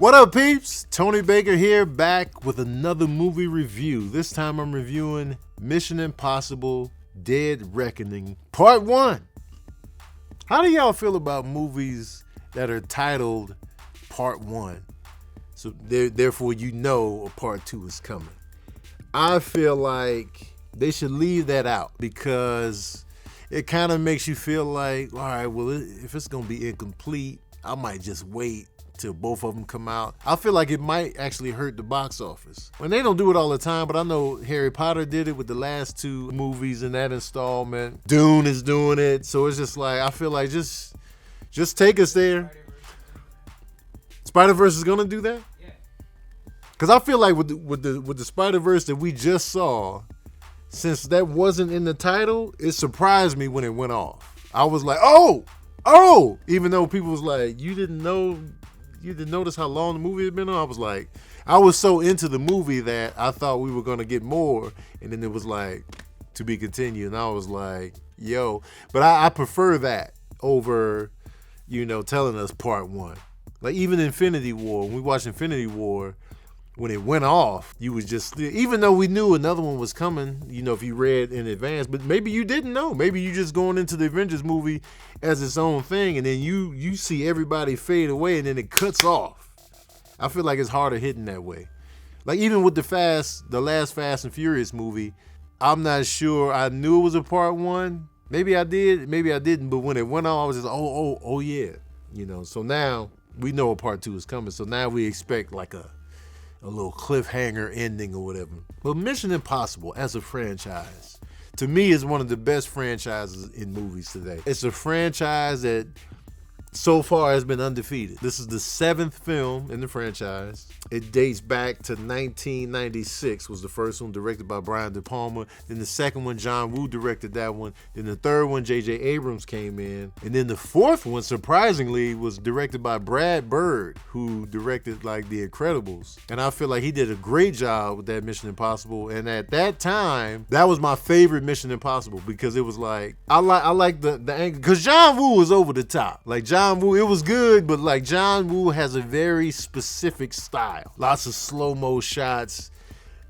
What up, peeps? Tony Baker here, back with another movie review. This time I'm reviewing Mission Impossible Dead Reckoning Part 1. How do y'all feel about movies that are titled Part 1? So therefore you know a Part 2 is coming. I feel like they should leave that out because it kind of makes you feel like, all right, well, if it's going to be incomplete, I might just wait till both of them come out. I feel like it might actually hurt the box office. And they don't do it all the time, but I know Harry Potter did it with the last two movies in that installment. Dune is doing it. So it's just like, I feel like just take us there. Spider-Verse is gonna do that? Yeah. Cause I feel like with the Spider-Verse that we just saw, since that wasn't in the title, it surprised me when it went off. I was like, oh, even though people was like, you didn't notice how long the movie had been on? I was like, I was so into the movie that I thought we were gonna get more, and then it was like, to be continued, and I was like, yo. But I prefer that over, telling us Part 1. Like even Infinity War, when we watched Infinity War, when it went off, you was just, even though we knew another one was coming, if you read in advance, but maybe you didn't know. Maybe you just going into the Avengers movie as its own thing, and then you see everybody fade away, and then it cuts off. I feel like it's harder hitting that way. Like even with the last Fast and Furious movie, I'm not sure I knew it was a Part 1. Maybe I did, maybe I didn't, but when it went on, I was just, oh yeah. So now we know a Part 2 is coming, so now we expect like a little cliffhanger ending or whatever. But Mission Impossible as a franchise, to me, is one of the best franchises in movies today. It's a franchise that so far has been undefeated. This is the 7th film in the franchise. It dates back to 1996, was the first one, directed by Brian De Palma. Then the second one, John Woo directed that one. Then the third one, J.J. Abrams came in. And then the fourth one, surprisingly, was directed by Brad Bird, who directed like The Incredibles. And I feel like he did a great job with that Mission Impossible. And at that time, that was my favorite Mission Impossible because it was like, I like the angle, because John Woo was over the top. Like John Woo, it was good, but like John Woo has a very specific style. Lots of slow-mo shots,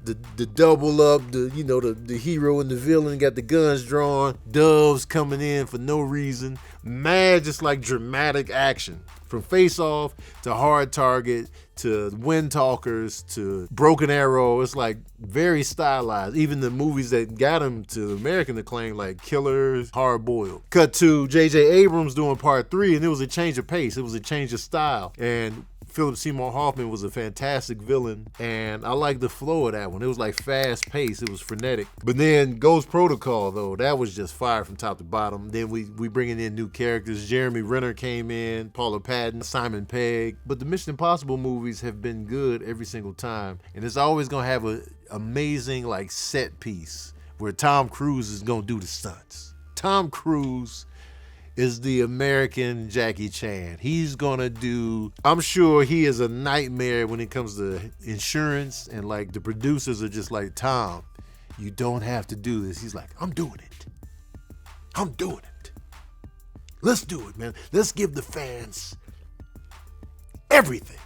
the double up, the hero and the villain got the guns drawn, doves coming in for no reason, mad, just like dramatic action. From Face Off to Hard Target to Wind Talkers to Broken Arrow, it's like very stylized. Even the movies that got him to American acclaim, like Killers, Hard Boiled. Cut to J.J. Abrams doing Part 3, and it was a change of pace. It was a change of style. And Philip Seymour Hoffman was a fantastic villain, and I like the flow of that one. It was like fast paced, it was frenetic. But then Ghost Protocol, though, that was just fire from top to bottom. Then we bringing in new characters. Jeremy Renner came in, Paula Patton, Simon Pegg. But the Mission Impossible movies have been good every single time, and it's always gonna have an amazing like set piece where Tom Cruise is gonna do the stunts. Tom Cruise is the American Jackie Chan. He's gonna do, I'm sure he is a nightmare when it comes to insurance, and like the producers are just like, Tom, you don't have to do this. He's like, I'm doing it. Let's do it, man. Let's give the fans everything.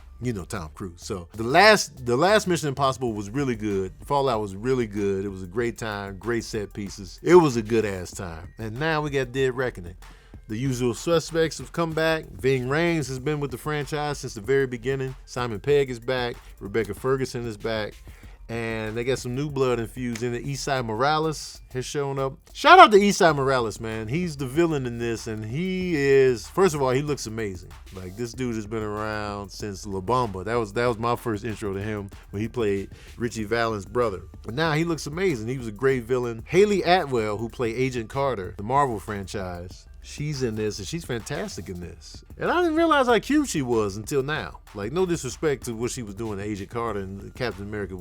Tom Cruise. So the last Mission Impossible was really good. Fallout was really good. It was a great time, great set pieces. It was a good ass time. And now we got Dead Reckoning. The usual suspects have come back. Ving Rhames has been with the franchise since the very beginning. Simon Pegg is back. Rebecca Ferguson is back. And they got some new blood infused in it. Esai Morales has shown up. Shout out to Esai Morales, man. He's the villain in this, and he is, first of all, he looks amazing. Like, this dude has been around since La Bamba. That was my first intro to him when he played Richie Valens' brother. But now he looks amazing. He was a great villain. Haley Atwell, who played Agent Carter, the Marvel franchise, she's in this, and she's fantastic in this. And I didn't realize how cute she was until now. Like, no disrespect to what she was doing to Agent Carter and Captain America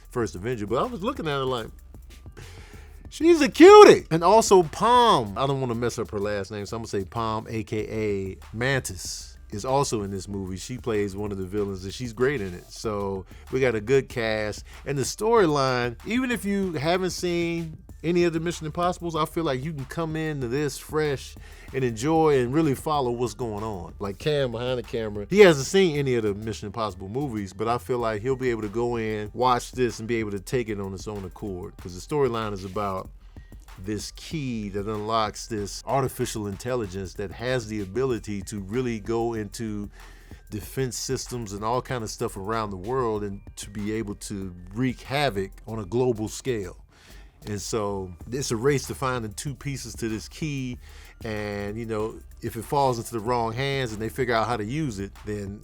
First Avenger, but I was looking at her like, she's a cutie. And also Palm, I don't want to mess up her last name, so I'm gonna say Palm, aka Mantis, is also in this movie. She plays one of the villains, and she's great in it. So we got a good cast, and the storyline, even if you haven't seen any of the Mission Impossibles, I feel like you can come into this fresh and enjoy and really follow what's going on. Like Cam behind the camera, he hasn't seen any of the Mission Impossible movies, but I feel like he'll be able to go in, watch this, and be able to take it on its own accord. Because the storyline is about this key that unlocks this artificial intelligence that has the ability to really go into defense systems and all kind of stuff around the world, and to be able to wreak havoc on a global scale. And so it's a race to find the two pieces to this key. And, you know, if it falls into the wrong hands and they figure out how to use it, then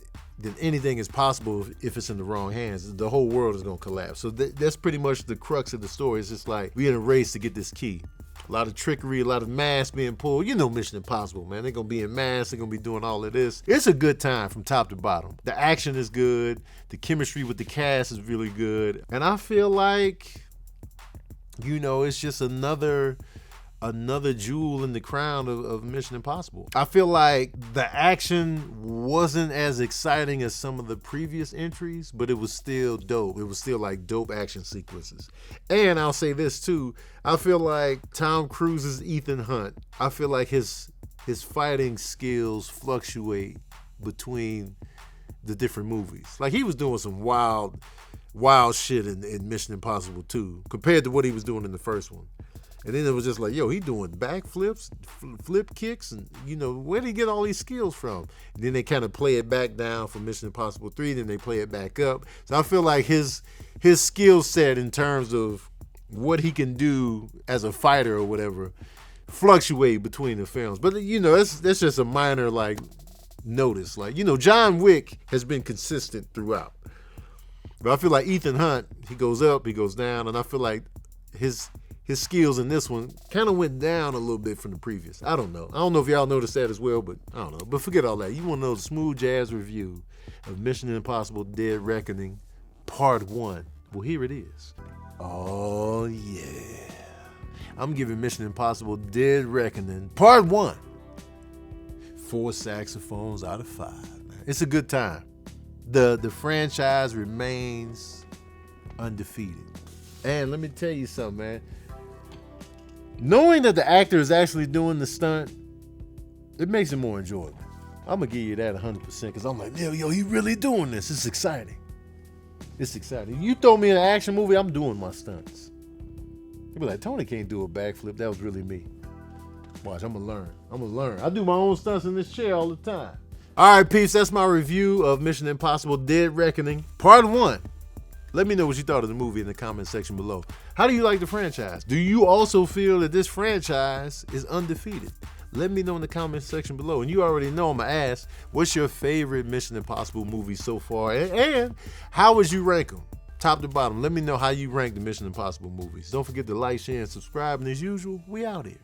anything is possible. If it's in the wrong hands, the whole world is going to collapse. So that's pretty much the crux of the story. It's just like we're in a race to get this key. A lot of trickery, a lot of masks being pulled. You know Mission Impossible, man. They're going to be in masks. They're going to be doing all of this. It's a good time from top to bottom. The action is good. The chemistry with the cast is really good. And I feel like, you know, it's just another jewel in the crown of Mission Impossible. I feel like the action wasn't as exciting as some of the previous entries, but it was still dope. It was still like dope action sequences. And I'll say this too, I feel like Tom Cruise's Ethan Hunt, I feel like his fighting skills fluctuate between the different movies. Like he was doing some wild shit in Mission Impossible 2 compared to what he was doing in the first one. And then it was just like, yo, he doing backflips, flip kicks, and, you know, where did he get all these skills from? And then they kind of play it back down for Mission Impossible 3, then they play it back up. So I feel like his skill set in terms of what he can do as a fighter or whatever fluctuate between the films. But, you know, that's just a minor, like, notice. Like, you know, John Wick has been consistent throughout. But I feel like Ethan Hunt, he goes up, he goes down, and I feel like his skills in this one kind of went down a little bit from the previous. I don't know. I don't know if y'all noticed that as well, but I don't know. But forget all that. You want to know the smooth jazz review of Mission Impossible Dead Reckoning Part 1. Well, here it is. Oh, yeah. I'm giving Mission Impossible Dead Reckoning Part 1 4 saxophones out of 5. Man. It's a good time. The franchise remains undefeated. And let me tell you something, man. Knowing that the actor is actually doing the stunt, it makes it more enjoyable. I'm going to give you that 100% because I'm like, yo, he really doing this. It's exciting. It's exciting. You throw me in an action movie, I'm doing my stunts. You'll be like, Tony can't do a backflip. That was really me. Watch, I'm going to learn. I do my own stunts in this chair all the time. All right, peeps, that's my review of Mission Impossible Dead Reckoning Part 1. Let me know what you thought of the movie in the comment section below. How do you like the franchise? Do you also feel that this franchise is undefeated? Let me know in the comment section below. And you already know I'm going to ask, what's your favorite Mission Impossible movie so far? And how would you rank them? Top to bottom. Let me know how you rank the Mission Impossible movies. Don't forget to like, share, and subscribe. And as usual, we out here.